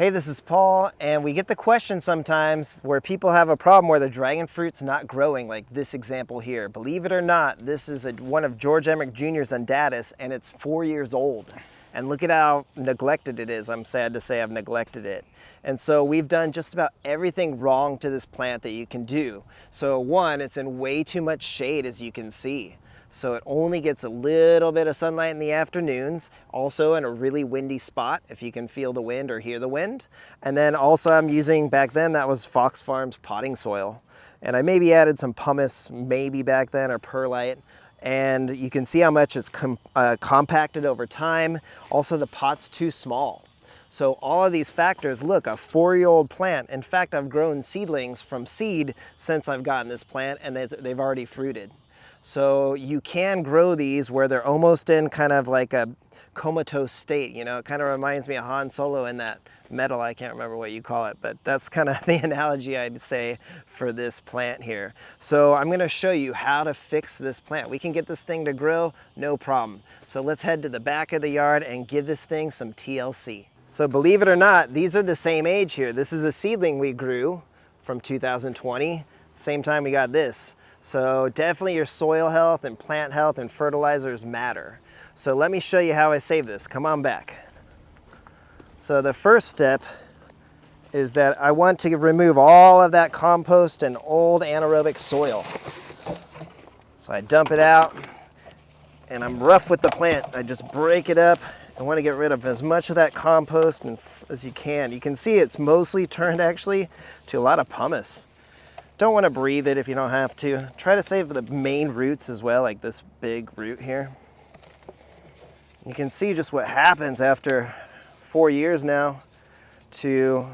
Hey, this is Paul, and we get the question sometimes where people have a problem where the dragon fruit's not growing, like this example here. Believe it or not, this is one of George Emmerich Jr.'s undatus, and it's 4 years old. And look at how neglected it is. I'm sad to say I've neglected it. And so we've done just about everything wrong to this plant that you can do. So one, it's in way too much shade, as you can see. So it only gets a little bit of sunlight in the afternoons, also in a really windy spot, if you can feel the wind or hear the wind. And then also I'm using, back then, that was Fox Farms potting soil. And I maybe added some pumice, maybe back then, or perlite. And you can see how much it's compacted over time. Also, the pot's too small. So all of these factors, look, a 4-year-old plant. In fact, I've grown seedlings from seed since I've gotten this plant, and they've already fruited. So you can grow these where they're almost in kind of like a comatose state. You know, it kind of reminds me of Han Solo in that metal, I can't remember what you call it, but that's kind of the analogy I'd say for this plant here. So I'm gonna show you how to fix this plant. We can get this thing to grow, no problem. So let's head to the back of the yard and give this thing some TLC. So believe it or not, these are the same age here. This is a seedling we grew from 2020, same time we got this. So definitely your soil health and plant health and fertilizers matter. So let me show you how I save this. Come on back. So the first step is that I want to remove all of that compost and old anaerobic soil. So I dump it out, and I'm rough with the plant. I just break it up. I want to get rid of as much of that compost as you can. You can see it's mostly turned actually to a lot of pumice. Don't want to breathe it if you don't have to. Try to save the main roots as well, like this big root here. You can see just what happens after 4 years now to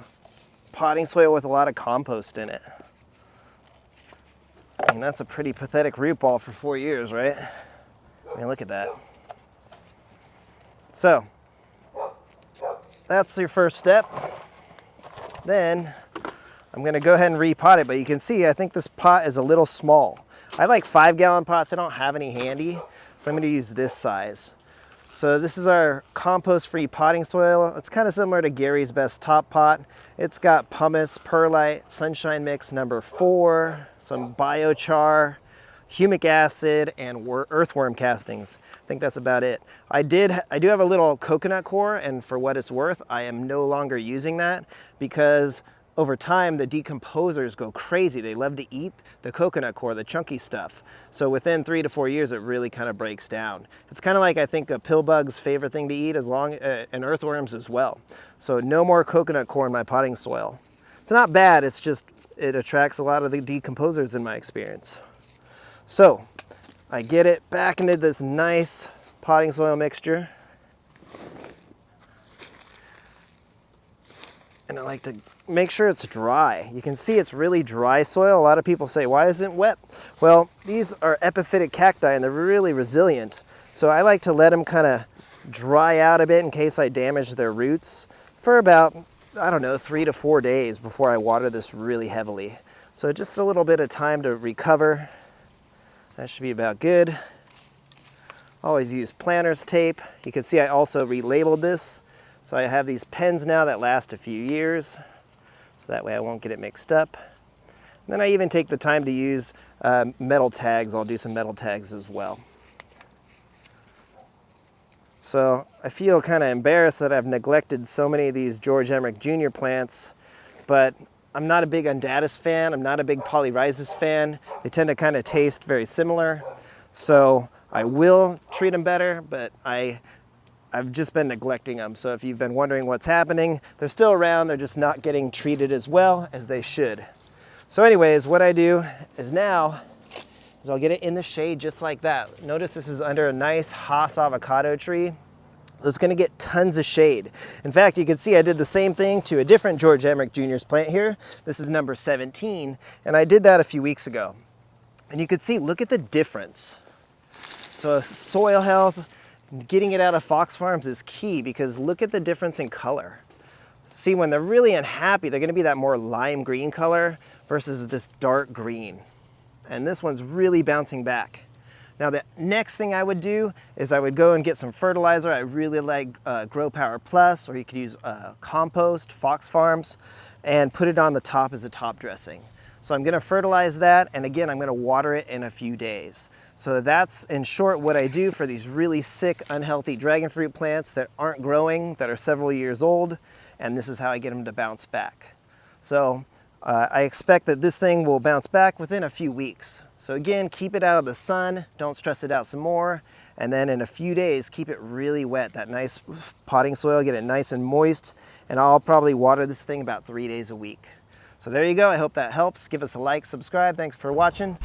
potting soil with a lot of compost in it. I mean, that's a pretty pathetic root ball for 4 years, right? I mean, look at that. So, that's your first step. Then, I'm gonna go ahead and repot it, but you can see, I think this pot is a little small. I like 5-gallon pots, I don't have any handy, so I'm gonna use this size. So this is our compost-free potting soil. It's kind of similar to Gary's Best Top Pot. It's got pumice, perlite, sunshine mix number 4, some biochar, humic acid, and earthworm castings. I think that's about it. I do have a little coconut core, and for what it's worth, I am no longer using that because over time, the decomposers go crazy. They love to eat the coconut core, the chunky stuff. So within 3 to 4 years, it really kind of breaks down. It's kind of like, I think, a pill bug's favorite thing to eat, and earthworms as well. So no more coconut core in my potting soil. It's not bad, it's just, it attracts a lot of the decomposers in my experience. So I get it back into this nice potting soil mixture. And I like to make sure it's dry. You can see it's really dry soil. A lot of people say, why isn't it wet? Well, these are epiphytic cacti and they're really resilient. So I like to let them kind of dry out a bit in case I damage their roots for about, I don't know, 3 to 4 days before I water this really heavily. So just a little bit of time to recover. That should be about good. Always use planter's tape. You can see I also relabeled this. So I have these pens now that last a few years, so that way I won't get it mixed up. And then I even take the time to use metal tags. I'll do some metal tags as well. So I feel kind of embarrassed that I've neglected so many of these George Emmerich Jr. plants, but I'm not a big undatus fan. I'm not a big polyrhizis fan. They tend to kind of taste very similar. So I will treat them better, but I've just been neglecting them. So if you've been wondering what's happening, they're still around, they're just not getting treated as well as they should. So anyways, what I do is I'll get it in the shade just like that. Notice this is under a nice Haas avocado tree. It's gonna get tons of shade. In fact, you can see I did the same thing to a different George Emmerich Jr.'s plant here. This is number 17, and I did that a few weeks ago. And you can see, look at the difference. So soil health, getting it out of Fox Farms is key because look at the difference in color. See, when they're really unhappy, they're gonna be that more lime green color versus this dark green. And this one's really bouncing back. Now the next thing I would do is I would go and get some fertilizer. I really like Grow Power Plus, or you could use compost, Fox Farms, and put it on the top as a top dressing. So I'm gonna fertilize that, and again, I'm gonna water it in a few days. So that's, in short, what I do for these really sick, unhealthy dragon fruit plants that aren't growing, that are several years old, and this is how I get them to bounce back. So I expect that this thing will bounce back within a few weeks. So again, keep it out of the sun, don't stress it out some more, and then in a few days, keep it really wet, that nice potting soil, get it nice and moist, and I'll probably water this thing about 3 days a week. So there you go, I hope that helps. Give us a like, subscribe, thanks for watching.